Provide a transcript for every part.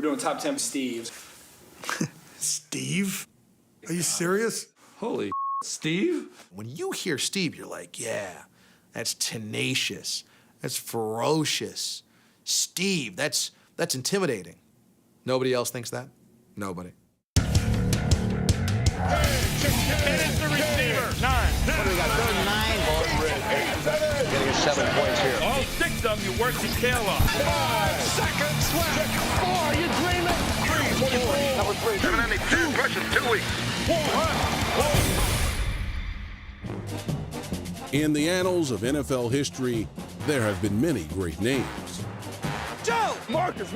doing top 10 Steves. Steve? Are you serious? Holy Steve? When you hear Steve, you're like, yeah, that's tenacious. That's ferocious. Steve, that's intimidating. Nobody else thinks that? Nobody. It is the receiver. 9. What do we got? 3rd and 9. Getting us 7 points here. All 6 of them, you work your tail off. 5 seconds left. 4, you dreaming? 3, 24. Number 3. Haven't had any pass rush in 2 weeks. 1. In the annals of NFL history, there have been many great names. Joe! Marcus.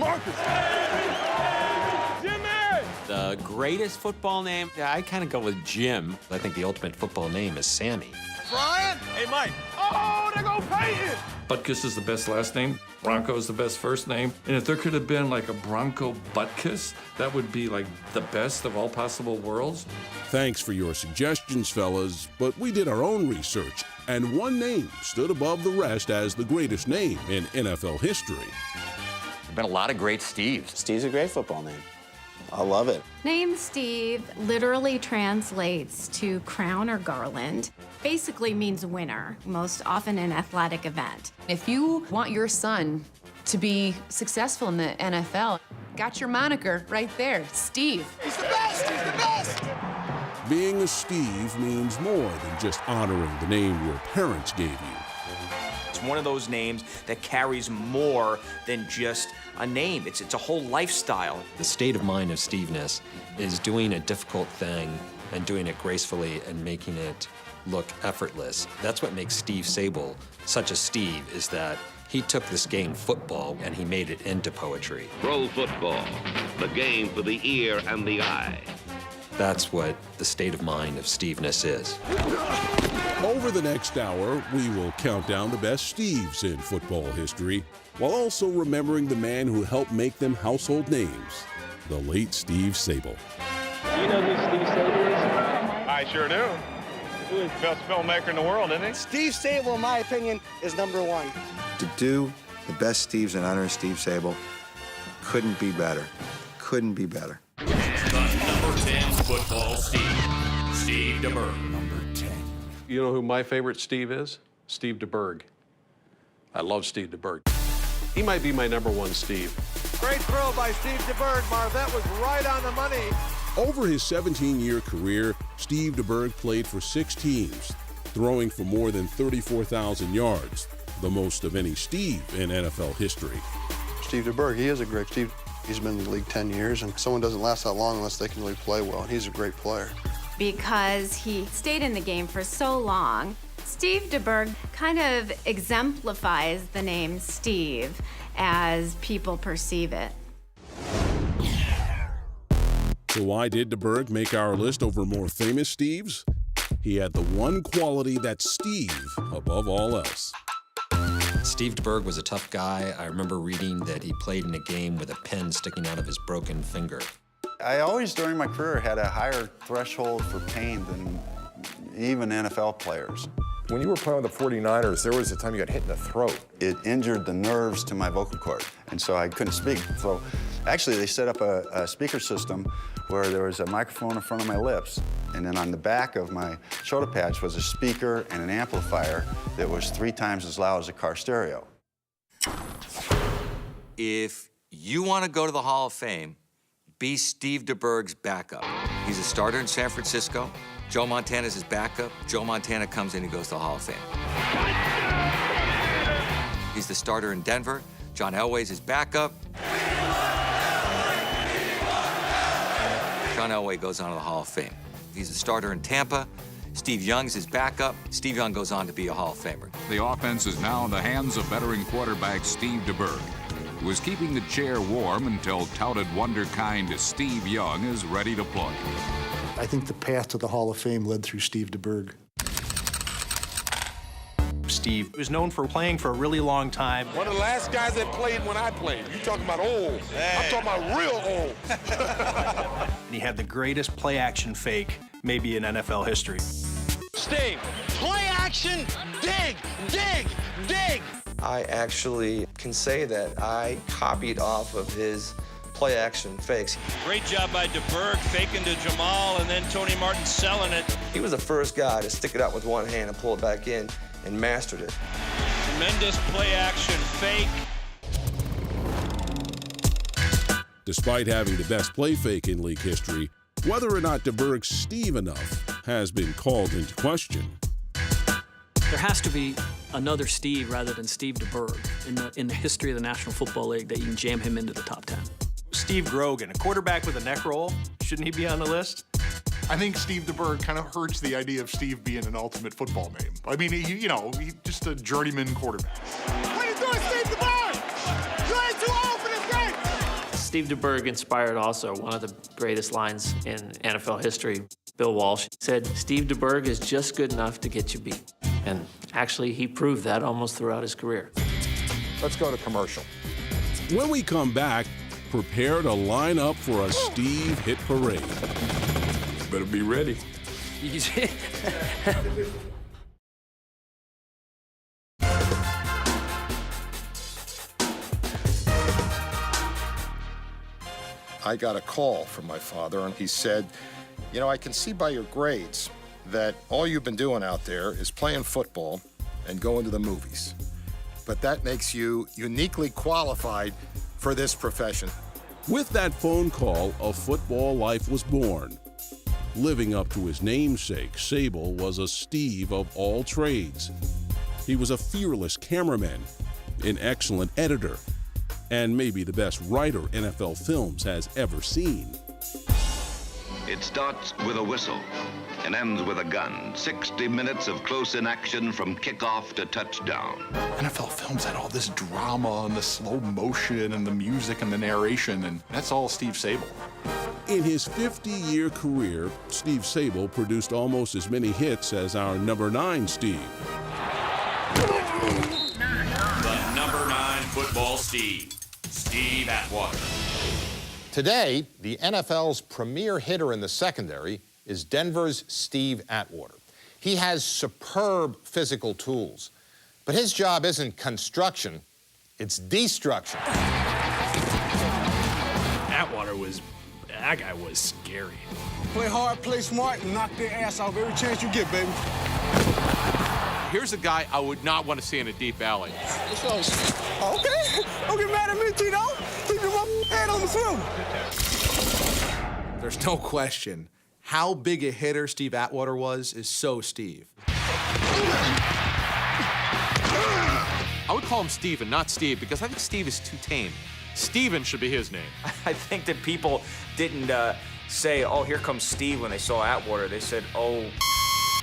Jimmy! The greatest football name, I kind of go with Jim. I think the ultimate football name is Sammy. Brian? Hey, Mike. Oh, there go Peyton! Butkus is the best last name. Bronco is the best first name. And if there could have been like a Bronco Butkus, that would be like the best of all possible worlds. Thanks for your suggestions, fellas, but we did our own research, and one name stood above the rest as the greatest name in NFL history. There's been a lot of great Steves. Steve's a great football name. I love it. Name Steve literally translates to crown or garland. Basically means winner, most often an athletic event. If you want your son to be successful in the NFL, got your moniker right there, Steve. He's the best! He's the best! Being a Steve means more than just honoring the name your parents gave you. It's one of those names that carries more than just a name. It's a whole lifestyle. The state of mind of Steveness is doing a difficult thing and doing it gracefully and making it look effortless. That's what makes Steve Sabol such a Steve, is that he took this game, football, and he made it into poetry. Pro football, the game for the ear and the eye. That's what the state of mind of Steveness is. Over the next hour, we will count down the best Steves in football history, while also remembering the man who helped make them household names, the late Steve Sabol. Do you know who Steve Sabol is? I sure do. He's the best filmmaker in the world, isn't he? Steve Sabol, in my opinion, is number 1. To do the best Steves in honor of Steve Sabol couldn't be better. Couldn't be better. The number 10 football Steve, Steve DeBerg. Number 10. You know who my favorite Steve is? Steve DeBerg. I love Steve DeBerg. He might be my number 1 Steve. Great throw by Steve DeBerg, Marv. That was right on the money. Over his 17-year career, Steve DeBerg played for 6 teams, throwing for more than 34,000 yards, the most of any Steve in NFL history. Steve DeBerg, he is a great Steve. He's been in the league 10 years, and someone doesn't last that long unless they can really play well, and he's a great player. Because he stayed in the game for so long, Steve DeBerg kind of exemplifies the name Steve as people perceive it. So why did DeBerg make our list over more famous Steves? He had the one quality that's Steve above all else. Steve DeBerg was a tough guy. I remember reading that he played in a game with a pen sticking out of his broken finger. I always, during my career, had a higher threshold for pain than even NFL players. When you were playing with the 49ers, there was a time you got hit in the throat. It injured the nerves to my vocal cord, and so I couldn't speak. So actually, they set up a speaker system where there was a microphone in front of my lips, and then on the back of my shoulder patch was a speaker and an amplifier that was 3 times as loud as a car stereo. If you want to go to the Hall of Fame, be Steve DeBerg's backup. He's a starter in San Francisco. Joe Montana's his backup. Joe Montana comes in and goes to the Hall of Fame. He's the starter in Denver. John Elway's his backup. John Elway goes on to the Hall of Fame. He's the starter in Tampa. Steve Young's his backup. Steve Young goes on to be a Hall of Famer. The offense is now in the hands of veteran quarterback Steve DeBerg, who is keeping the chair warm until touted wonderkind Steve Young is ready to play. I think the path to the Hall of Fame led through Steve DeBerg. Steve was known for playing for a really long time. One of the last guys that played when I played. You talking about old. I'm talking about real old. And he had the greatest play-action fake maybe in NFL history. Steve, play action, dig, dig, dig. I actually can say that I copied off of his play-action fakes. Great job by DeBerg, faking to Jamal, and then Tony Martin selling it. He was the first guy to stick it out with one hand and pull it back in and mastered it. Tremendous play-action fake. Despite having the best play fake in league history, whether or not DeBerg's Steve enough has been called into question. There has to be another Steve rather than Steve DeBerg in the history of the National Football League that you can jam him into the top 10. Steve Grogan, a quarterback with a neck roll. Shouldn't he be on the list? I think Steve DeBerg kind of hurts the idea of Steve being an ultimate football name. I mean, he's just a journeyman quarterback. What are you doing, Steve DeBerg? You ain't too old for this game. Steve DeBerg inspired also one of the greatest lines in NFL history. Bill Walsh said, Steve DeBerg is just good enough to get you beat. And actually, he proved that almost throughout his career. Let's go to commercial. When we come back, prepare to line up for a Steve hit parade. Better be ready. I got a call from my father, and he said, you know, I can see by your grades that all you've been doing out there is playing football and going to the movies. But that makes you uniquely qualified for this profession. With that phone call, a football life was born. Living up to his namesake, Sable was a Steve of all trades. He was a fearless cameraman, an excellent editor, and maybe the best writer NFL Films has ever seen. It starts with a whistle and ends with a gun. 60 minutes of close-in action from kickoff to touchdown. NFL Films had all this drama and the slow motion and the music and the narration, and that's all Steve Sable. In his 50-year career, Steve Sable produced almost as many hits as our number 9 Steve. The number 9 football Steve, Steve Atwater. Today, the NFL's premier hitter in the secondary is Denver's Steve Atwater. He has superb physical tools, but his job isn't construction, it's destruction. Atwater that guy was scary. Play hard, play smart, and knock their ass off every chance you get, baby. Here's a guy I would not want to see in a deep alley. Okay, don't get mad at me, Tito. Keep your head on the field. There's no question. How big a hitter Steve Atwater was is so Steve. I would call him Steven, not Steve, because I think Steve is too tame. Steven should be his name. I think that people didn't say, oh, here comes Steve when they saw Atwater. They said, oh,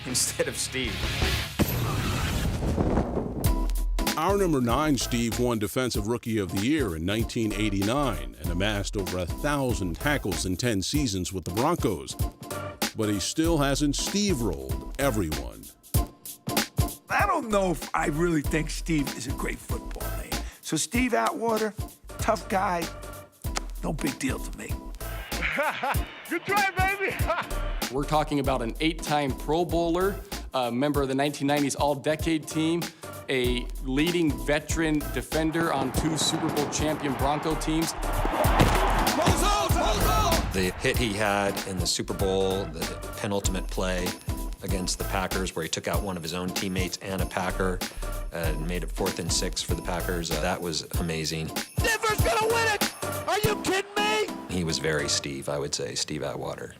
instead of Steve. Our number 9 Steve won Defensive Rookie of the Year in 1989 and amassed over 1,000 tackles in 10 seasons with the Broncos. But he still hasn't Steve-rolled everyone. I don't know if I really think Steve is a great football name. So Steve Atwater, tough guy, no big deal to me. Good try, baby. We're talking about an 8-time Pro Bowler, a member of the 1990s All-Decade team, a leading veteran defender on 2 Super Bowl champion Bronco teams. The hit he had in the Super Bowl, the penultimate play against the Packers, where he took out one of his own teammates and a Packer and made it 4th and 6 for the Packers, that was amazing. Denver's gonna win it! Are you kidding me? He was very Steve, I would say, Steve Atwater.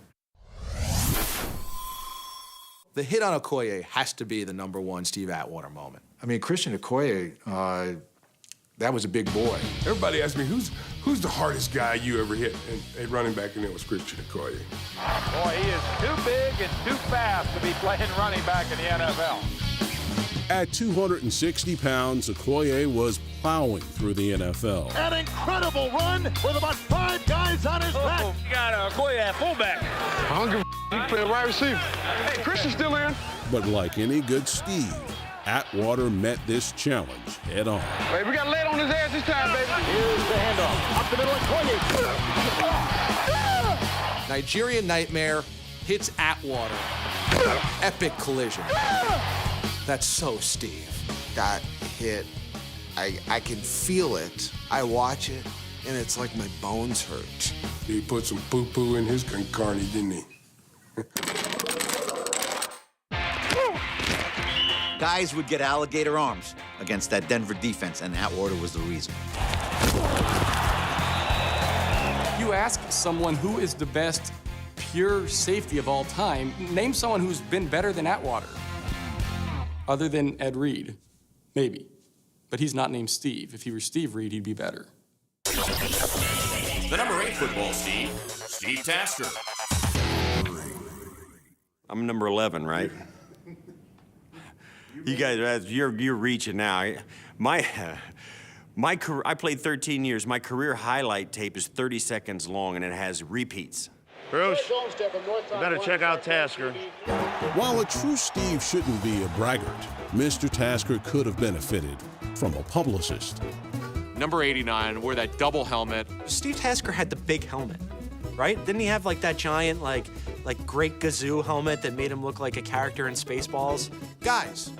The hit on Okoye has to be the number 1 Steve Atwater moment. I mean, Christian Okoye, that was a big boy. Everybody asks me, who's the hardest guy you ever hit? And a running back, and it was Christian Okoye. Boy, he is too big and too fast to be playing running back in the NFL. At 260 pounds, Okoye was plowing through the NFL. An incredible run with about 5 guys on his back. You got Okoye at fullback. I don't give a he playing wide receiver. Hey, Christian's still in. But like any good Steve, Atwater met this challenge head on. Hey, we got to lay it on his ass this time, baby. Here's the handoff. Up the middle of Okoye. Nigerian Nightmare hits Atwater. Epic collision. That's so Steve. Got hit. I can feel it. I watch it. and it's like my bones hurt. He put some poo-poo in his concarne, didn't he? Guys would get alligator arms against that Denver defense, and Atwater was the reason. You ask someone who is the best pure safety of all time, name someone who's been better than Atwater. Other than Ed Reed, maybe. But he's not named Steve. If he were Steve Reed, he'd be better. The number 8 football Steve, Steve Tasker. I'm number 11, right? You guys, you're reaching now. My career, I played 13 years. My career highlight tape is 30 seconds long, and it has repeats. Bruce, you better check out Tasker. While a true Steve shouldn't be a braggart, Mr. Tasker could have benefited from a publicist. Number 89, wore that double helmet. Steve Tasker had the big helmet, right? Didn't he have like that giant, like great Gazoo helmet that made him look like a character in Spaceballs? Guys,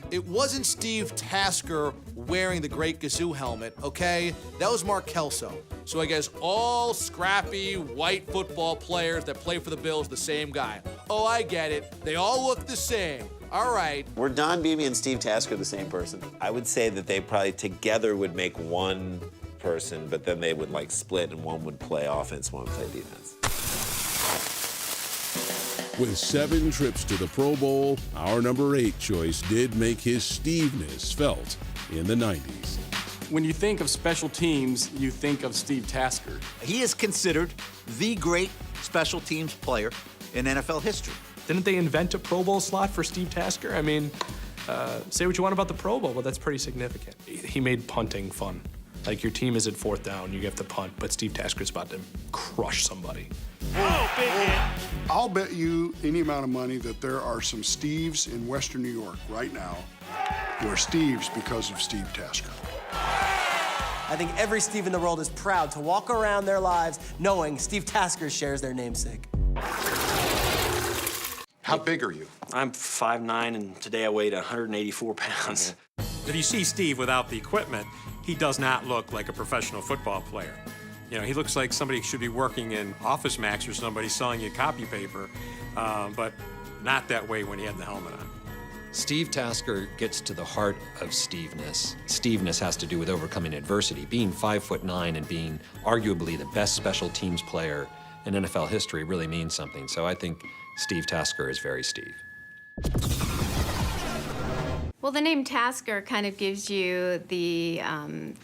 it wasn't Steve Tasker wearing the Great Gazoo helmet, okay? That was Mark Kelso. So I guess all scrappy white football players that play for the Bills, the same guy. Oh, I get it. They all look the same. All right. Were Don Beebe and Steve Tasker the same person? I would say that they probably together would make one person, but then they would like split and one would play offense, one would play defense. With 7 trips to the Pro Bowl, our number 8 choice did make his Steveness felt in the 90s. When you think of special teams, you think of Steve Tasker. He is considered the great special teams player in NFL history. Didn't they invent a Pro Bowl slot for Steve Tasker? I mean, say what you want about the Pro Bowl, but that's pretty significant. He made punting fun. Like, your team is at 4th down, you have to punt, but Steve Tasker's about to crush somebody. Oh, big hit. I'll bet you any amount of money that there are some Steves in Western New York right now who are Steves because of Steve Tasker. I think every Steve in the world is proud to walk around their lives knowing Steve Tasker shares their namesake. How big are you? I'm 5'9", and today I weighed 184 pounds. If you see Steve without the equipment, he does not look like a professional football player. You know, he looks like somebody who should be working in Office Max or somebody selling you copy paper, but not that way when he had the helmet on. Steve Tasker gets to the heart of Steveness. Steveness has to do with overcoming adversity. Being 5'9" and being arguably the best special teams player in NFL history really means something. So I think Steve Tasker is very Steve. Well, the name Tasker kind of gives you the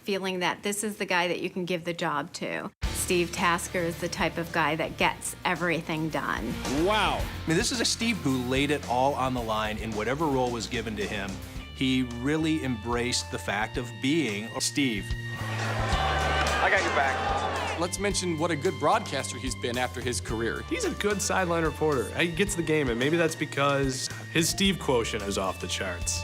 feeling that this is the guy that you can give the job to. Steve Tasker is the type of guy that gets everything done. Wow. I mean, this is a Steve who laid it all on the line in whatever role was given to him. He really embraced the fact of being Steve. I got your back. Let's mention what a good broadcaster he's been after his career. He's a good sideline reporter. He gets the game, and maybe that's because his Steve quotient is off the charts.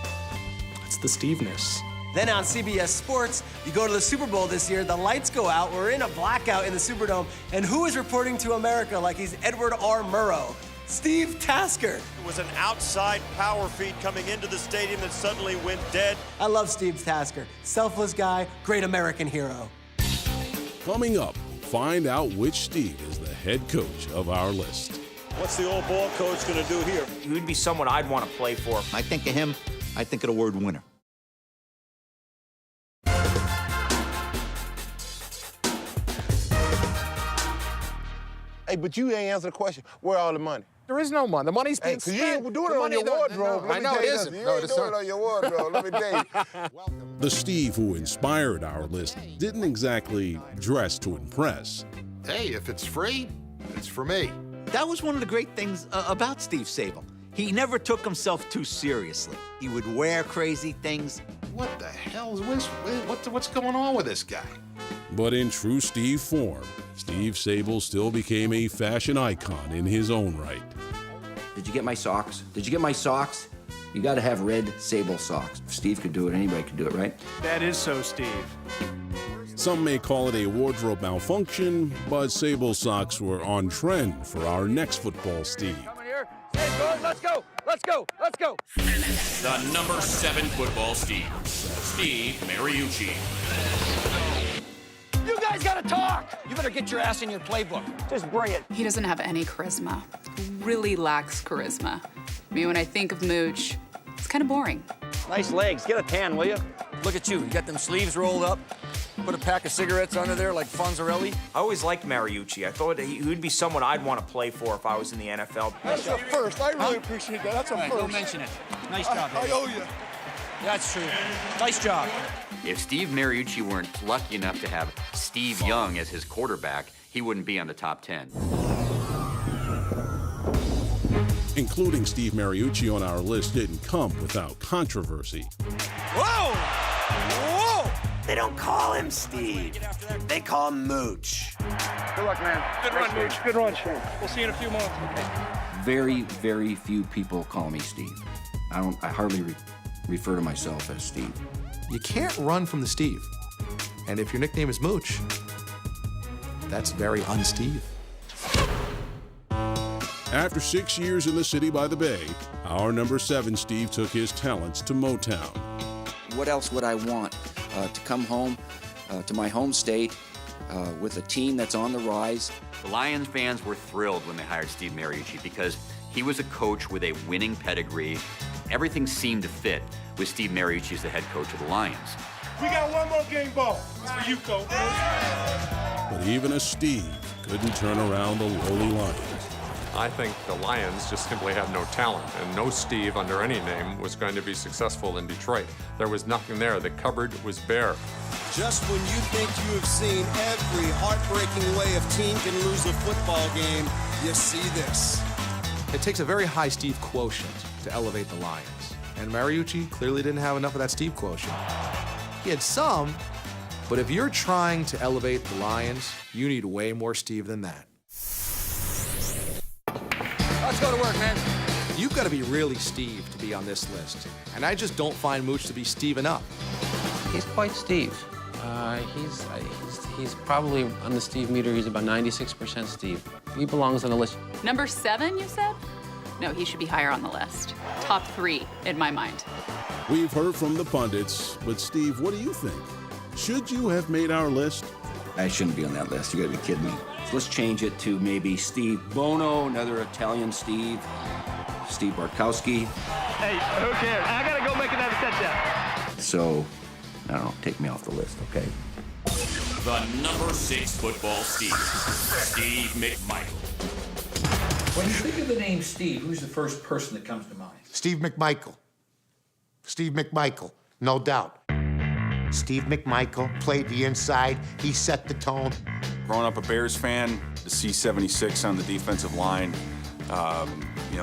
It's the Steveness. Then on CBS Sports, you go to the Super Bowl this year, the lights go out, we're in a blackout in the Superdome, and who is reporting to America like he's Edward R. Murrow? Steve Tasker. It was an outside power feed coming into the stadium that suddenly went dead. I love Steve Tasker. Selfless guy, great American hero. Coming up, find out which Steve is the head coach of our list. What's the old ball coach going to do here? He would be someone I'd want to play for. I think of him, I think of the word winner. Hey, but you ain't answered the question. Where all the money? There is no money. The money's been Hey, 'cause spent. you ain't doing it on your wardrobe. I know it isn't. You No, ain't it's doing it not. on your wardrobe. Let me tell you. The Steve who inspired our list didn't exactly dress to impress. Hey, if it's free, it's for me. That was one of the great things about Steve Sabol. He never took himself too seriously. He would wear crazy things. What the hell is what's going on with this guy? But in true Steve form, Steve Sabol still became a fashion icon in his own right. Did you get my socks? Did you get my socks? You gotta have red Sable socks. If Steve could do it, anybody could do it, right? That is so Steve. Some may call it a wardrobe malfunction, but Sable socks were on trend for our next football Steve. Let's go! Let's go! Let's go! The number 7 football Steve, Steve Mariucci. You guys gotta talk! You better get your ass in your playbook. Just bring it. He doesn't have any charisma. Really lacks charisma. I mean, when I think of Mooch, it's kind of boring. Nice legs. Get a tan, will you? Look at you. You got them sleeves rolled up. Put a pack of cigarettes under there like Fonzarelli. I always liked Mariucci. I thought he would be someone I'd want to play for if I was in the NFL. That's a first. I really appreciate that. That's a first. Don't mention it. Nice job, I owe you. That's true. Nice job. If Steve Mariucci weren't lucky enough to have Steve Young as his quarterback, he wouldn't be on the top 10. Including Steve Mariucci on our list didn't come without controversy. Whoa! Whoa! They don't call him Steve. They call him Mooch. Good luck, man. Good run, Mooch. Good run, Shane. We'll see you in a few months. Okay. Very, very few people call me Steve. I hardly refer to myself as Steve. You can't run from the Steve. And if your nickname is Mooch, that's very un-Steve. After 6 years in the city by the bay, our number 7 Steve took his talents to Motown. What else would I want? To come home to my home state with a team that's on the rise. The Lions fans were thrilled when they hired Steve Mariucci because he was a coach with a winning pedigree. Everything seemed to fit with Steve Mariucci as the head coach of the Lions. We got one more game ball. It's for you, Coach. But even a Steve couldn't turn around the lowly Lions. I think the Lions just simply had no talent, and no Steve under any name was going to be successful in Detroit. There was nothing there. The cupboard was bare. Just when you think you have seen every heartbreaking way a team can lose a football game, you see this. It takes a very high Steve quotient to elevate the Lions. And Mariucci clearly didn't have enough of that Steve quotient. He had some, but if you're trying to elevate the Lions, you need way more Steve than that. Let's go to work, man. You've got to be really Steve to be on this list. And I just don't find Mooch to be Steve enough. He's quite Steve. He's probably on the Steve meter, he's about 96% Steve. He belongs on the list. Number 7, you said? No, he should be higher on the list. Top 3, in my mind. We've heard from the pundits, but Steve, what do you think? Should you have made our list? I shouldn't be on that list. You gotta be kidding me. So let's change it to maybe Steve Bono, another Italian Steve, Steve Bartkowski. Hey, who cares? I gotta go make another touchdown. So, I don't know, take me off the list, okay? The number 6 football Steve, Steve McMichael. When you think of the name Steve, who's the first person that comes to mind? Steve McMichael. Steve McMichael, no doubt. Steve McMichael played the inside. He set the tone. Growing up a Bears fan, to see 76 on the defensive line,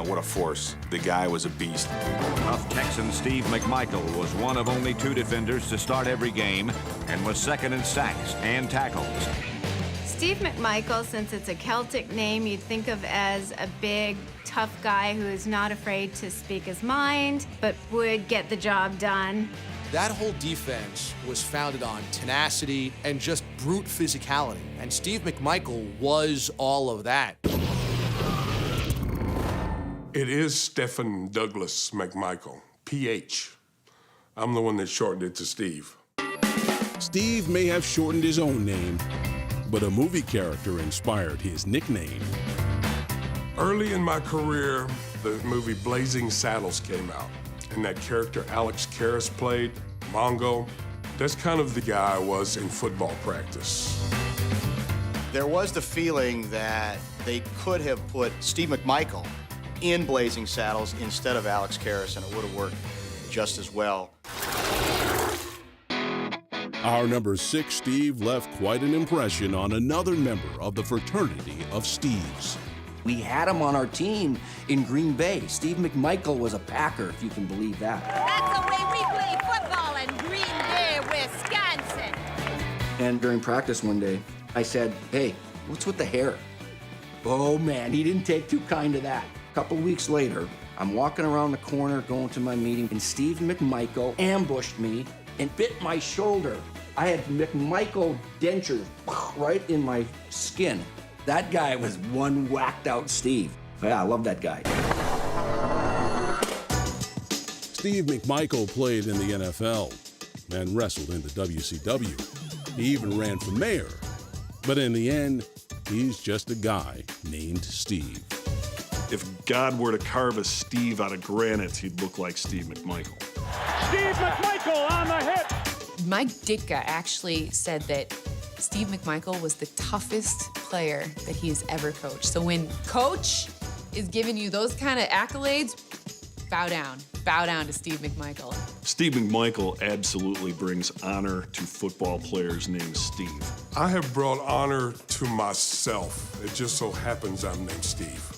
what a force. The guy was a beast. Tough Texan Steve McMichael was one of only 2 defenders to start every game and was second in sacks and tackles. Steve McMichael, since it's a Celtic name, you'd think of as a big, tough guy who is not afraid to speak his mind, but would get the job done. That whole defense was founded on tenacity and just brute physicality. And Steve McMichael was all of that. It is Stephen Douglas McMichael, PH. I'm the one that shortened it to Steve. Steve may have shortened his own name, but a movie character inspired his nickname. Early in my career, the movie Blazing Saddles came out, and that character Alex Karras played, Mongo, that's kind of the guy I was in football practice. There was the feeling that they could have put Steve McMichael in Blazing Saddles instead of Alex Karras, and it would have worked just as well. Our number 6 Steve left quite an impression on another member of the fraternity of Steves. We had him on our team in Green Bay. Steve McMichael was a Packer, if you can believe that. That's the way we play football in Green Bay, Wisconsin. And during practice one day, I said, hey, what's with the hair? Oh man, he didn't take too kind to that. A couple weeks later, I'm walking around the corner going to my meeting, and Steve McMichael ambushed me and bit my shoulder. I had McMichael dentures right in my skin. That guy was one whacked out Steve. Yeah, I love that guy. Steve McMichael played in the NFL and wrestled in the WCW. He even ran for mayor. But in the end, he's just a guy named Steve. If God were to carve a Steve out of granite, he'd look like Steve McMichael. Steve McMichael on the hit. Mike Ditka actually said that Steve McMichael was the toughest player that he has ever coached. So when coach is giving you those kind of accolades, bow down. Bow down to Steve McMichael. Steve McMichael absolutely brings honor to football players named Steve. I have brought honor to myself. It just so happens I'm named Steve.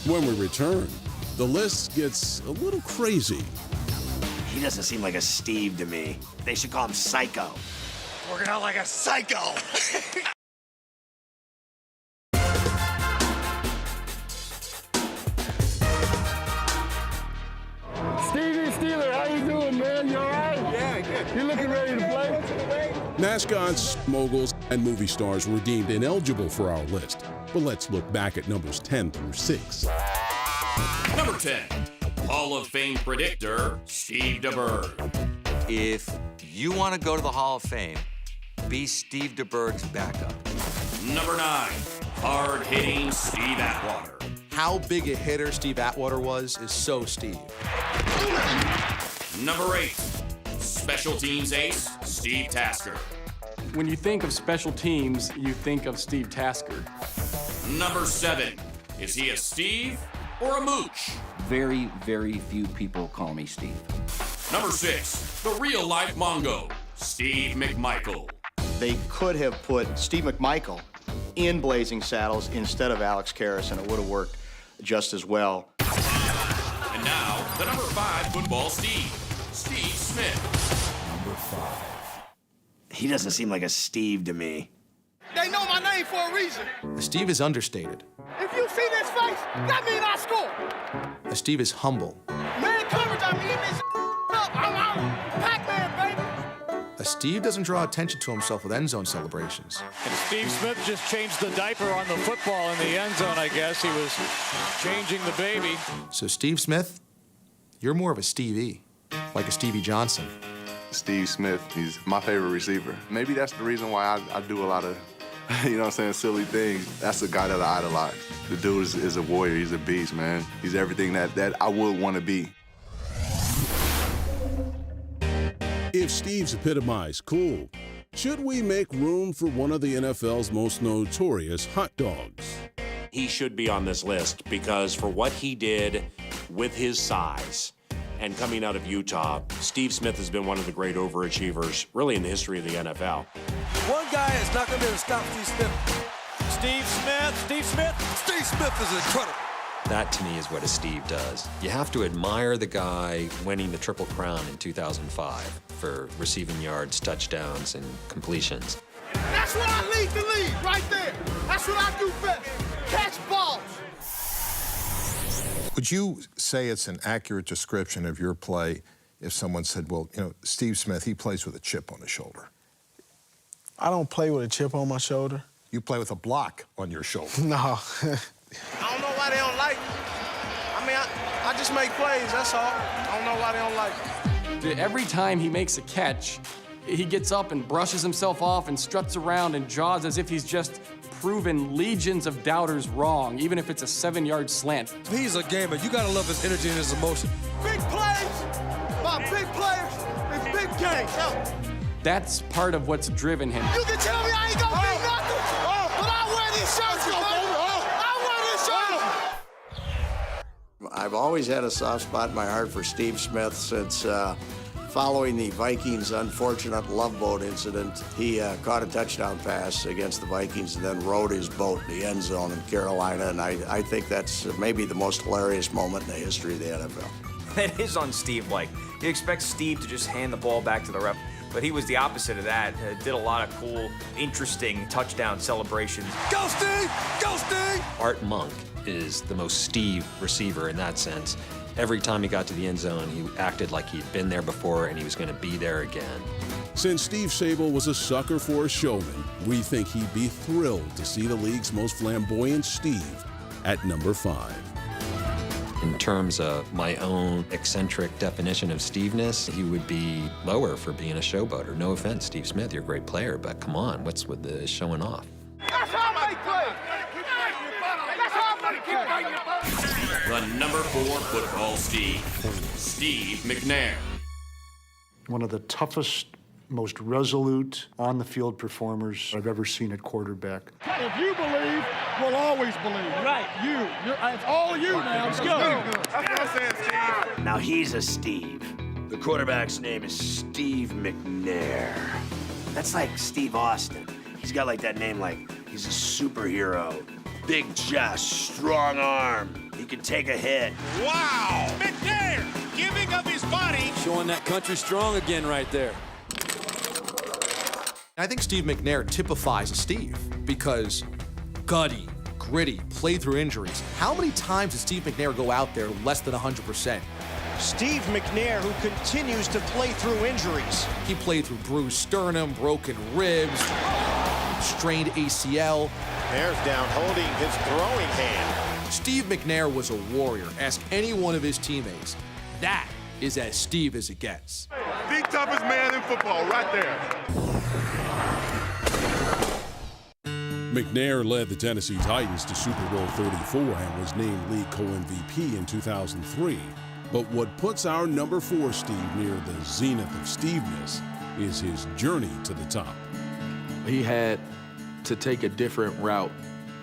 When we return, the list gets a little crazy. He doesn't seem like a Steve to me. They should call him Psycho. Working out like a psycho. Stevie Steeler, how you doing, man? You all right? Yeah, good. You looking ready to play? Mascots, moguls, and movie stars were deemed ineligible for our list. But let's look back at numbers 10 through 6. Number 10, Hall of Fame predictor, Steve DeBerg. If you want to go to the Hall of Fame, be Steve DeBerg's backup. Number 9, hard-hitting Steve Atwater. How big a hitter Steve Atwater was is so Steve. Number 8, special teams ace, Steve Tasker. When you think of special teams, you think of Steve Tasker. Number 7, is he a Steve or a Mooch? Very, very few people call me Steve. Number 6, the real-life Mongo, Steve McMichael. They could have put Steve McMichael in Blazing Saddles instead of Alex Karras, and it would have worked just as well. And now, the number 5 football Steve, Steve Smith. Number 5. He doesn't seem like a Steve to me. They know my name for a reason. Steve is understated. If you see this face, that means I score. Steve is humble. Man coverage, I'm eating this up. I'm out. Pac-Man, baby. Steve doesn't draw attention to himself with end zone celebrations. And Steve Smith just changed the diaper on the football in the end zone, I guess. He was changing the baby. So Steve Smith, you're more of a Stevie, like a Stevie Johnson. Steve Smith, he's my favorite receiver. Maybe that's the reason why I do a lot of, you know what I'm saying, silly things. That's the guy that I idolize. The dude is a warrior, he's a beast, man. He's everything that I would want to be. If Steve's epitomized cool, should we make room for one of the NFL's most notorious hot dogs? He should be on this list because for what he did with his size and coming out of Utah, Steve Smith has been one of the great overachievers, really in the history of the NFL. One guy is not going to be able to stop Steve Smith. Steve Smith, Steve Smith, Steve Smith is incredible. That, to me, is what a Steve does. You have to admire the guy winning the Triple Crown in 2005 for receiving yards, touchdowns, and completions. That's what I lead the league, right there. That's what I do best, catch balls. Would you say it's an accurate description of your play if someone said, well, you know, Steve Smith, he plays with a chip on his shoulder? I don't play with a chip on my shoulder. You play with a block on your shoulder. No. I don't know why they don't like me. I mean, I just make plays, that's all. I don't know why they don't like me. Every time he makes a catch, he gets up and brushes himself off and struts around and jaws as if he's just proven legions of doubters wrong, even if it's a 7-yard slant. He's a gamer. You gotta love his energy and his emotion. Big plays by big players in big games. That's part of what's driven him. You can tell me I ain't gonna be nothing, but I wear these shirts, I've always had a soft spot in my heart for Steve Smith since following the Vikings' unfortunate Love Boat incident. He caught a touchdown pass against the Vikings and then rode his boat in the end zone in Carolina, and I think that's maybe the most hilarious moment in the history of the NFL. It is on Steve-like. You expect Steve to just hand the ball back to the ref, but he was the opposite of that. Did a lot of cool, interesting touchdown celebrations. Go Steve! Go Steve! Art Monk is the most Steve receiver in that sense. Every time he got to the end zone, he acted like he'd been there before and he was going to be there again. Since Steve Sabol was a sucker for a showman, we think he'd be thrilled to see the league's most flamboyant Steve at number 5. In terms of my own eccentric definition of Steveness, he would be lower for being a showboater. No offense, Steve Smith, you're a great player, but come on, what's with the showing off? That's how I play. That's how I play. The number 4 football Steve, Steve McNair. One of the toughest, most resolute on-the-field performers I've ever seen at quarterback. If you believe, we'll always believe. Right. It's all you now. Let's go. That's what I'm saying, Steve. Now he's a Steve. The quarterback's name is Steve McNair. That's like Steve Austin. He's got like that name like he's a superhero. Big chest, strong arm. He can take a hit. Wow! McNair giving up his body. Showing that country strong again right there. I think Steve McNair typifies a Steve because gutty, gritty, played through injuries. How many times did Steve McNair go out there less than 100%? Steve McNair, who continues to play through injuries. He played through bruised sternum, broken ribs, strained ACL. McNair's down holding his throwing hand. Steve McNair was a warrior. Ask any one of his teammates. That is as Steve as it gets. The toughest man in football, right there. McNair led the Tennessee Titans to Super Bowl 34 and was named league co-MVP in 2003. But what puts our number 4 Steve near the zenith of Steveness is his journey to the top. He had to take a different route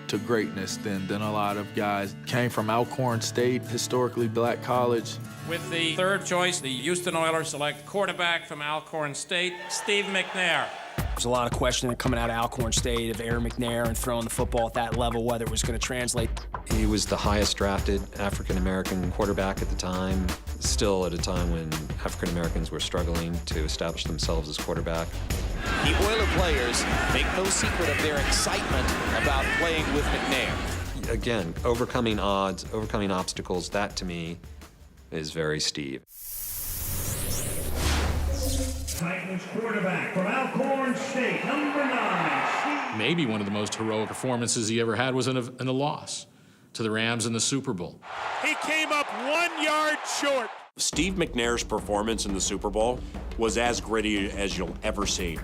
to greatness than a lot of guys. Came from Alcorn State, historically black college. With the 3rd choice, the Houston Oilers select quarterback from Alcorn State, Steve McNair. There's a lot of questioning coming out of Alcorn State of Aaron McNair and throwing the football at that level, whether it was going to translate. He was the highest drafted African-American quarterback at the time, still at a time when African-Americans were struggling to establish themselves as quarterback. The Oiler players make no secret of their excitement about playing with McNair. Again, overcoming odds, overcoming obstacles, that to me is very Steve. Titans quarterback from Alcorn State, number 9, Steve. Maybe one of the most heroic performances he ever had was in a loss to the Rams in the Super Bowl. He came up 1 yard short. Steve McNair's performance in the Super Bowl was as gritty as you'll ever see.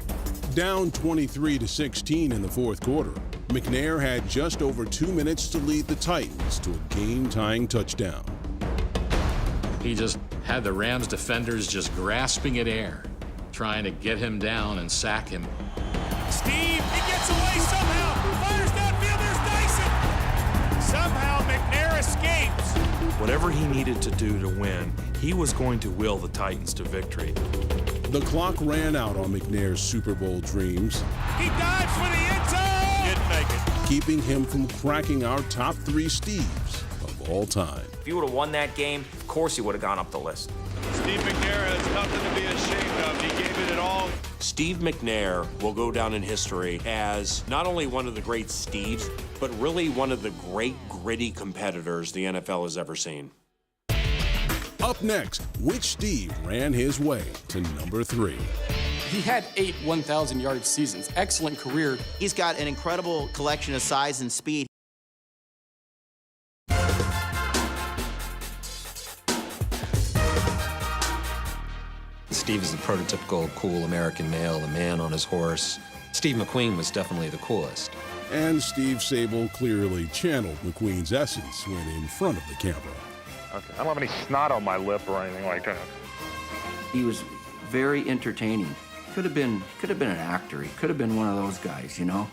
Down 23-16 in the fourth quarter, McNair had just over 2 minutes to lead the Titans to a game-tying touchdown. He just had the Rams defenders just grasping at air, trying to get him down and sack him. Steve, he gets away somehow. Fires downfield, there's Dyson. Somehow McNair escapes. Whatever he needed to do to win, he was going to will the Titans to victory. The clock ran out on McNair's Super Bowl dreams. He dives for the end zone. Didn't make it. Keeping him from cracking our top 3 Steves of all time. If he would have won that game, of course he would have gone up the list. Steve McNair has nothing to be ashamed of. He gave it all. Steve McNair will go down in history as not only one of the great Steves, but really one of the great gritty competitors the NFL has ever seen. Up next, which Steve ran his way to number 3? He had 8 1,000-yard seasons. Excellent career. He's got an incredible collection of size and speed. Steve is the prototypical cool American male, the man on his horse. Steve McQueen was definitely the coolest. And Steve Sabol clearly channeled McQueen's essence when in front of the camera. Okay. I don't have any snot on my lip or anything like that. He was very entertaining. Could have been an actor. He could have been one of those guys, you know.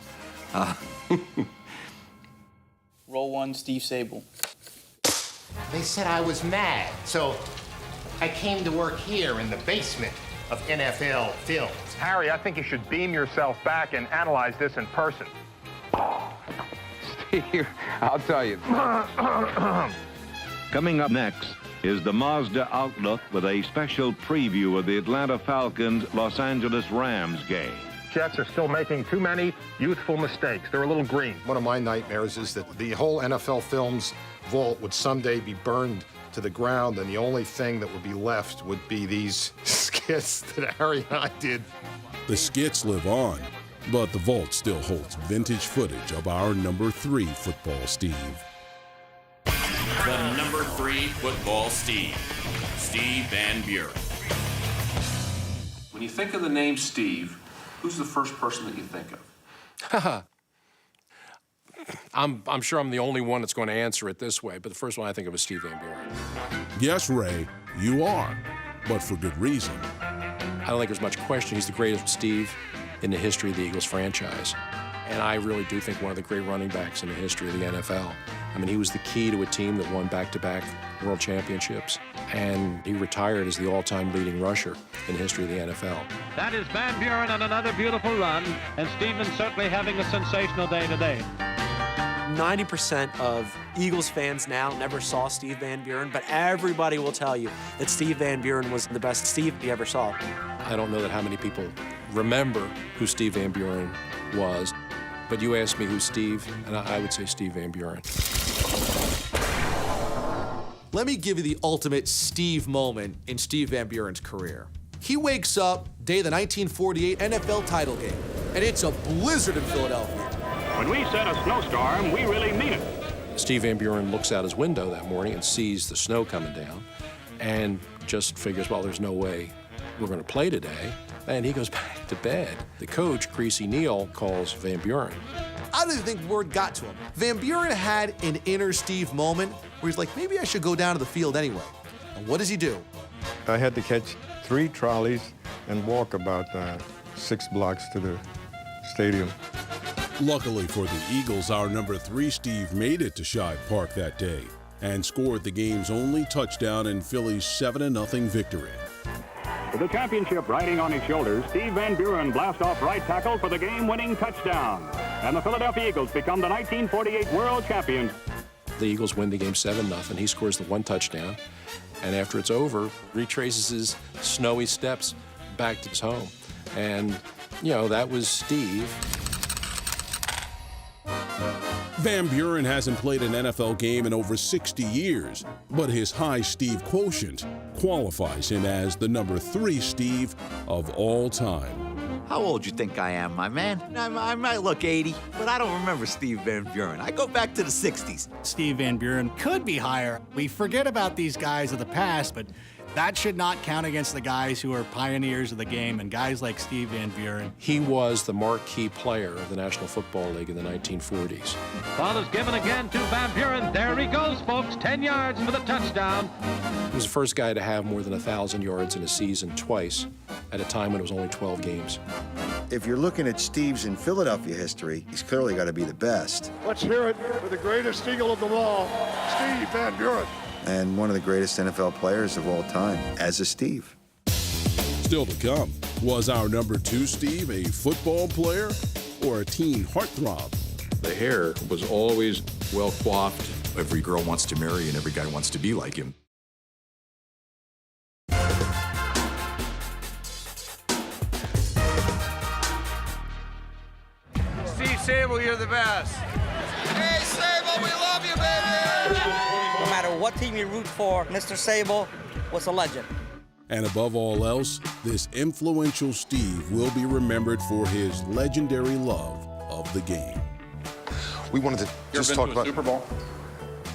Roll 1, Steve Sabol. They said I was mad, so I came to work here in the basement of NFL Films. Harry, I think you should beam yourself back and analyze this in person. Steve, I'll tell you. Coming up next is the Mazda Outlook with a special preview of the Atlanta Falcons Los Angeles Rams game. Jets are still making too many youthful mistakes. They're a little green. One of my nightmares is that the whole NFL Films vault would someday be burned to the ground, and the only thing that would be left would be these skits that Harry and I did. The skits live on, but the vault still holds vintage footage of our number 3 football Steve. The number 3 football Steve, Steve Van Buren. When you think of the name Steve, who's the first person that you think of? I'm sure I'm the only one that's going to answer it this way, but the first one I think of is Steve Van Buren. Yes, Ray, you are, but for good reason. I don't think there's much question. He's the greatest Steve in the history of the Eagles franchise. And I really do think one of the great running backs in the history of the NFL. I mean, he was the key to a team that won back-to-back world championships. And he retired as the all-time leading rusher in the history of the NFL. That is Van Buren on another beautiful run, and Stevens certainly having a sensational day today. 90% of Eagles fans now never saw Steve Van Buren, but everybody will tell you that Steve Van Buren was the best Steve you ever saw. I don't know that how many people remember who Steve Van Buren was, but you asked me who's Steve, and I would say Steve Van Buren. Let me give you the ultimate Steve moment in Steve Van Buren's career. He wakes up, day of the 1948 NFL title game, and it's a blizzard in Philadelphia. When we said a snowstorm, we really mean it. Steve Van Buren looks out his window that morning and sees the snow coming down and just figures, well, there's no way we're going to play today. And he goes back to bed. The coach, Creasy Neal, calls Van Buren. I don't even think word got to him. Van Buren had an inner Steve moment where he's like, maybe I should go down to the field anyway. And what does he do? I had to catch 3 trolleys and walk about 6 blocks to the stadium. Luckily for the Eagles, our number 3 Steve made it to Shibe Park that day and scored the game's only touchdown in Philly's 7-0 victory. With the championship riding on his shoulders, Steve Van Buren blasts off right tackle for the game-winning touchdown. And the Philadelphia Eagles become the 1948 world champions. The Eagles win the game 7-0. He scores the 1 touchdown. And after it's over, retraces his snowy steps back to his home. And, you know, that was Steve. Van Buren hasn't played an NFL game in over 60 years, but his high Steve quotient qualifies him as the number 3 Steve of all time. How old you think I am, my man? I might look 80, but I don't remember Steve Van Buren. I go back to the 60s. Steve Van Buren could be higher. We forget about these guys of the past, but that should not count against the guys who are pioneers of the game and guys like Steve Van Buren. He was the marquee player of the National Football League in the 1940s. Ball is given again to Van Buren. There he goes, folks. 10 yards for the touchdown. He was the first guy to have more than 1,000 yards in a season twice at a time when it was only 12 games. If you're looking at Steve's in Philadelphia history, he's clearly got to be the best. Let's hear it for the greatest Eagle of them all, Steve Van Buren. And one of the greatest NFL players of all time, as a Steve. Still to come, was our number 2 Steve a football player or a teen heartthrob? The hair was always well coiffed. Every girl wants to marry and every guy wants to be like him. Steve Sable, you're the best. Hey, Sable, we love you, baby! No matter what team you root for, Mr. Sable was a legend. And above all else, this influential Steve will be remembered for his legendary love of the game. We wanted to just talk about Super Bowl.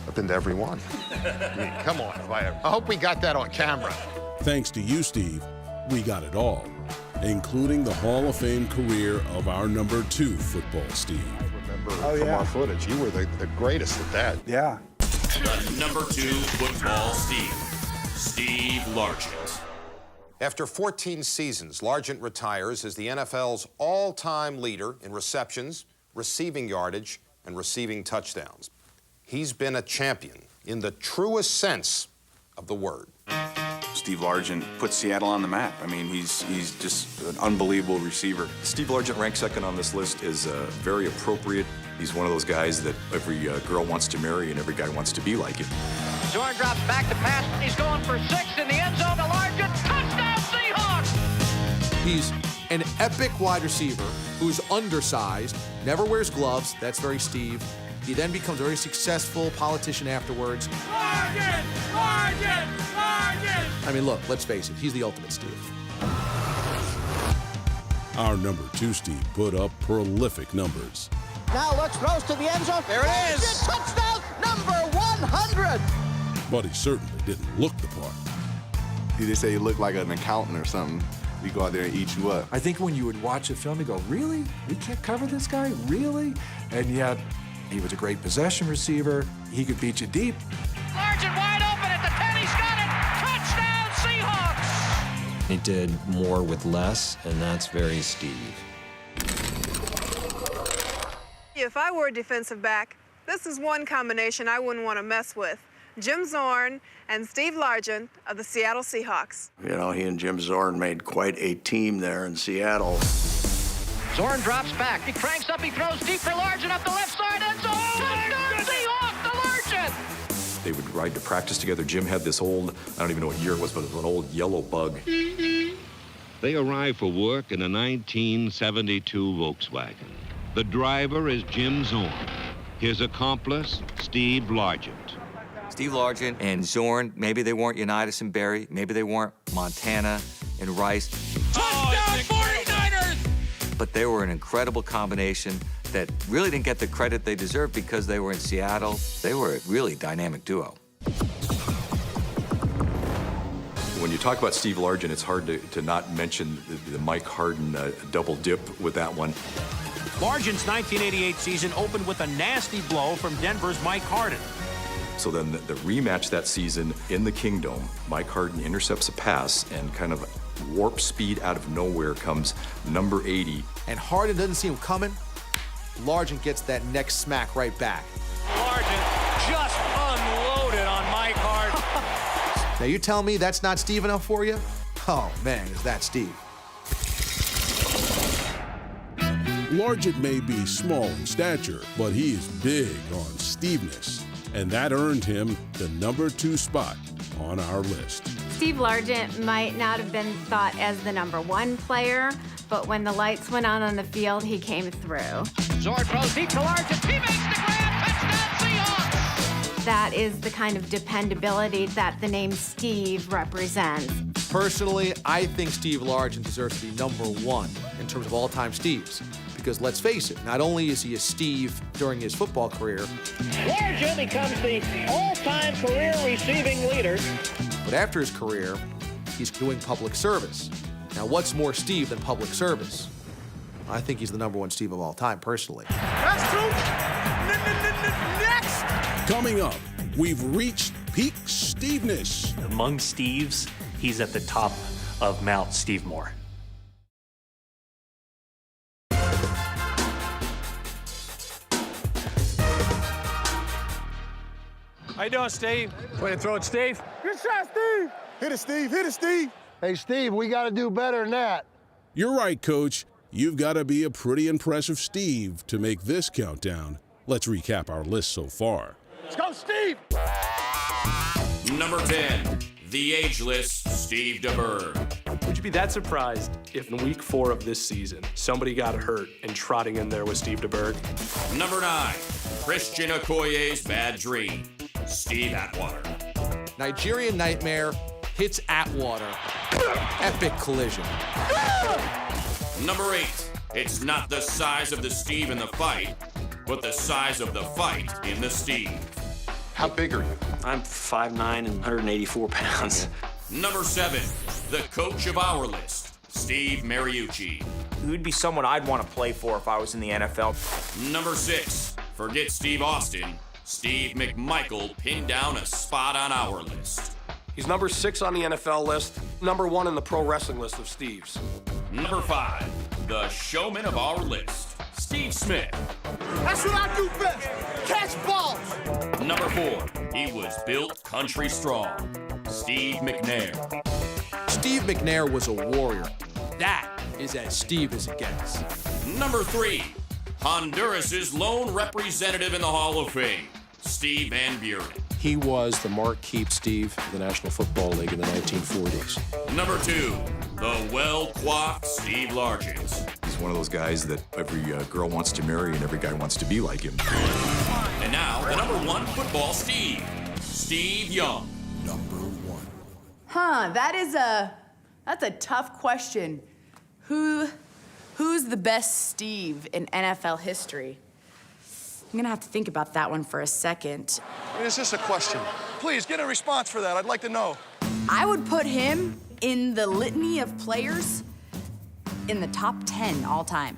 I've been to every one. I mean, come on. I hope we got that on camera. Thanks to you, Steve, we got it all, including the Hall of Fame career of our number 2 football Steve. From our footage, you were the greatest at that. Yeah. The number 2 football Steve, Steve Largent. After 14 seasons, Largent retires as the NFL's all-time leader in receptions, receiving yardage, and receiving touchdowns. He's been a champion in the truest sense of the word. Steve Largent put Seattle on the map. I mean, he's just an unbelievable receiver. Steve Largent ranks second on this list is very appropriate. He's one of those guys that every girl wants to marry and every guy wants to be like him. Zorn drops back to pass. He's going for 6 in the end zone to Largent. Touchdown, Seahawks! He's an epic wide receiver who's undersized, never wears gloves. That's very Steve. He then becomes a very successful politician afterwards. Largent! Largent! Largent! I mean, look, let's face it, he's the ultimate Steve. Our number 2 Steve put up prolific numbers. Now looks, throws to the end zone. There it is. Touchdown, number 100. But he certainly didn't look the part. They say he looked like an accountant or something. He go out there and eat you up. I think when you would watch the film, you go, really? We can't cover this guy? Really? And yet, he was a great possession receiver. He could beat you deep. Largent wide open at the 10. He's got it. Touchdown, Seahawks. He did more with less, and that's very Steve. If I were a defensive back, this is one combination I wouldn't want to mess with. Jim Zorn and Steve Largent of the Seattle Seahawks. You know, he and Jim Zorn made quite a team there in Seattle. Zorn drops back. He cranks up. He throws deep for Largent up the left side end zone. Touchdown, Seahawks to Largent. They would ride to practice together. Jim had this old, I don't even know what year it was, but it was an old yellow bug. They arrive for work in a 1972 Volkswagen. The driver is Jim Zorn. His accomplice, Steve Largent. Steve Largent and Zorn, maybe they weren't Unitas and Berry, maybe they weren't Montana and Rice. Touchdown, 49ers! But they were an incredible combination that really didn't get the credit they deserved because they were in Seattle. They were a really dynamic duo. When you talk about Steve Largent, it's hard to not mention the Mike Harden double dip with that one. Largent's 1988 season opened with a nasty blow from Denver's Mike Harden. So then the rematch that season in the Kingdome, Mike Harden intercepts a pass and kind of warp speed out of nowhere comes number 80. And Harden doesn't see him coming. Largent gets that next smack right back. Largent just unloaded on Mike Harden. Now you tell me that's not Steve enough for you? Oh man, is that Steve. Largent may be small in stature, but he is big on Steveness. And that earned him the number 2 spot on our list. Steve Largent might not have been thought as the number 1 player, but when the lights went on the field, he came through. Zorn throws deep to Largent. He makes the grab. Touchdown, Seahawks! That is the kind of dependability that the name Steve represents. Personally, I think Steve Largent deserves to be number 1 in terms of all-time Steves. Because let's face it, not only is he a Steve during his football career, Largent becomes the all-time career receiving leader. But after his career, he's doing public service. Now, what's more Steve than public service? I think he's the number 1 Steve of all time, personally. That's true. Next! Coming up, we've reached peak Steveness. Among Steves, he's at the top of Mount Steve Moore. How you doing, Steve? Way to throw it, Steve. Good shot, Steve. Hit it, Steve. Hit it, Steve. Hey, Steve, we got to do better than that. You're right, Coach. You've got to be a pretty impressive Steve to make this countdown. Let's recap our list so far. Let's go, Steve. Number 10, the ageless Steve DeBerg. Would you be that surprised if in week 4 of this season, somebody got hurt and trotting in there with Steve DeBerg? Number 9, Christian Okoye's bad dream, Steve Atwater. Nigerian Nightmare hits Atwater. Epic collision. Number 8, it's not the size of the Steve in the fight, but the size of the fight in the Steve. How big are you? I'm 5'9" and 184 pounds. Number 7, the coach of our list, Steve Mariucci. Who'd be someone I'd want to play for if I was in the NFL? Number 6, forget Steve Austin, Steve McMichael pinned down a spot on our list. He's number 6 on the NFL list, number 1 in the pro wrestling list of Steves. Number 5, the showman of our list, Steve Smith. That's what I do best. Catch balls. Number 4, he was built country strong, Steve McNair. Steve McNair was a warrior. That is as Steve as it gets. Number 3, Honduras's lone representative in the Hall of Fame, Steve Van Buren. He was the Mark Keep Steve of the National Football League in the 1940s. Number 2, the well-coiffed Steve Largent. He's one of those guys that every girl wants to marry and every guy wants to be like him. And now, the number 1 football Steve, Steve Young. Number 1. Huh, that's a tough question. Who's the best Steve in NFL history? I'm gonna have to think about that one for a second. I mean, it's just a question. Please, get a response for that. I'd like to know. I would put him in the litany of players in the top 10 all time.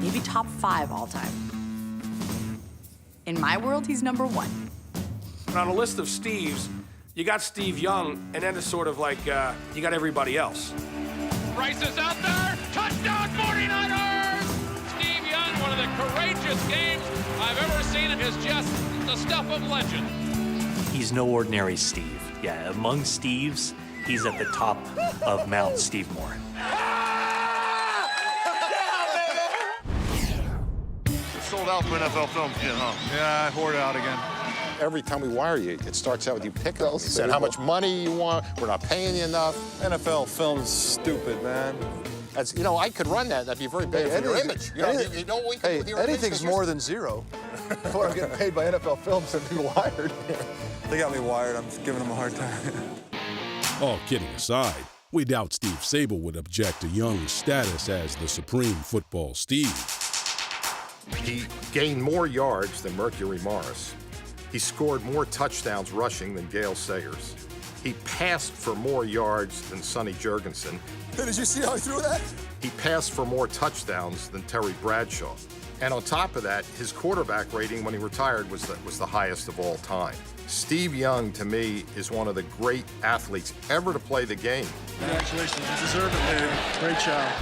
Maybe top 5 all time. In my world, he's number 1. On a list of Steves, you got Steve Young, and then it's sort of like you got everybody else. Rice is out there. Touchdown, 49ers! Steve Young, one of the courageous games I've ever seen. It is just the stuff of legend. He's no ordinary Steve. Yeah, among Steves, he's at the top of Mount Steve Moore. Sold out for NFL Films again, huh? Yeah, I hoard it out again. Every time we wire you, it starts out with you pick us. You said how much money you want. We're not paying you enough. NFL Films stupid, man. As you know, I could run that. That'd be very bad for your image. You know what we can do with your anything's more than zero. What I'm getting paid by NFL Films to be wired. They got me wired. I'm just giving them a hard time. All kidding aside, we doubt Steve Sabol would object to Young's status as the supreme football Steve. He gained more yards than Mercury Morris. He scored more touchdowns rushing than Gale Sayers. He passed for more yards than Sonny Jurgensen. Did you see how he threw that? He passed for more touchdowns than Terry Bradshaw. And on top of that, his quarterback rating when he retired was the highest of all time. Steve Young, to me, is one of the great athletes ever to play the game. Congratulations, you deserve it, man. Great job.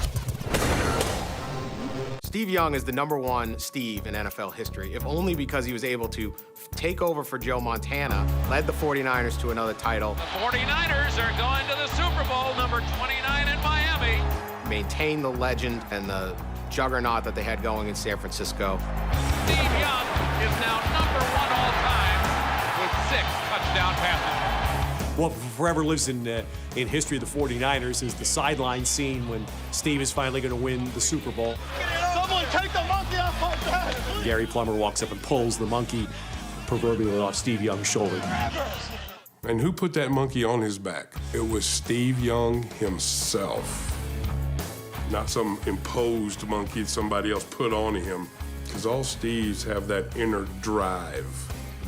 Steve Young is the #1 Steve in NFL history, if only because he was able to take over for Joe Montana, led the 49ers to another title. The 49ers are going to the Super Bowl, number 29 in Miami. Maintain the legend and the juggernaut that they had going in San Francisco. Steve Young is now #1 all time with 6 touchdown passes. What forever lives in history of the 49ers is the sideline scene when Steve is finally going to win the Super Bowl. Someone take the monkey off my back! Gary Plummer walks up and pulls the monkey proverbially off Steve Young's shoulder. And who put that monkey on his back? It was Steve Young himself. Not some imposed monkey somebody else put on him. Because all Steves have that inner drive.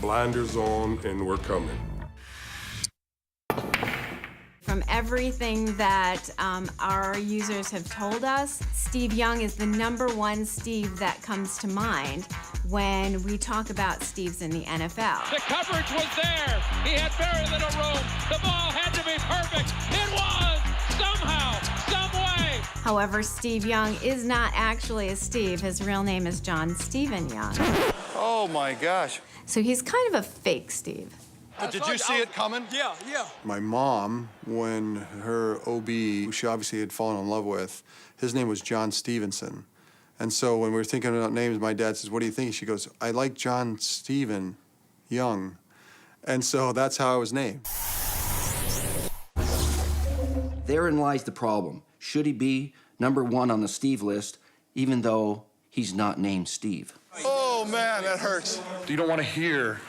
Blinders on, and we're coming. From everything that our users have told us, Steve Young is the #1 Steve that comes to mind when we talk about Steves in the NFL. The coverage was there. He had very little room. The ball had to be perfect. It was! Somehow, some way. However, Steve Young is not actually a Steve. His real name is John Stephen Young. Oh, my gosh. So he's kind of a fake Steve. Did you see it coming? Yeah. My mom, when her OB, who she obviously had fallen in love with, his name was John Stevenson. And so when we were thinking about names, my dad says, "What do you think?" She goes, "I like John Stephen Young." And so that's how I was named. Therein lies the problem. Should he be #1 on the Steve list, even though he's not named Steve? Oh, man, that hurts. You don't want to hear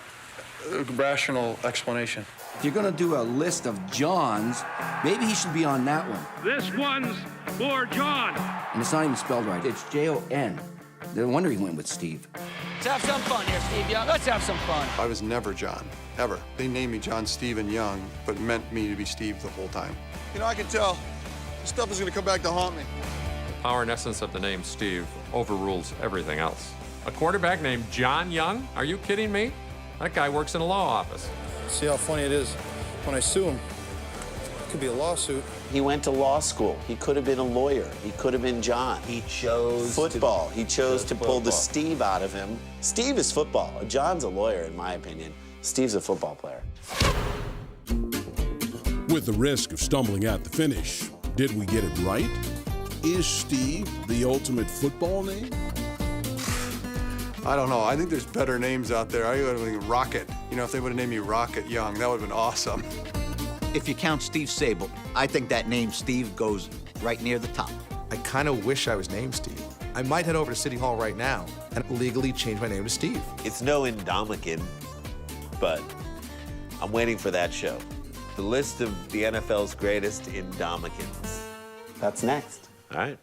a rational explanation. If you're going to do a list of Johns, maybe he should be on that one. This one's for John. And it's not even spelled right. It's Jon. No wonder he went with Steve. Let's have some fun here, Steve Young. Let's have some fun. I was never John, ever. They named me John Stephen Young, but meant me to be Steve the whole time. You know, I can tell this stuff is going to come back to haunt me. The power and essence of the name Steve overrules everything else. A quarterback named John Young? Are you kidding me? That guy works in a law office. See how funny it is when I sue him. It could be a lawsuit. He went to law school. He could have been a lawyer. He could have been John. He chose football. He chose to pull the Steve out of him. Steve is football. John's a lawyer, in my opinion. Steve's a football player. With the risk of stumbling at the finish, did we get it right? Is Steve the ultimate football name? I don't know. I think there's better names out there. I would have been Rocket. You know, if they would have named me Rocket Young, that would have been awesome. If you count Steve Sabol, I think that name Steve goes right near the top. I kind of wish I was named Steve. I might head over to City Hall right now and legally change my name to Steve. It's no Indomitian, but I'm waiting for that show. The list of the NFL's greatest Indomitians. That's next. All right.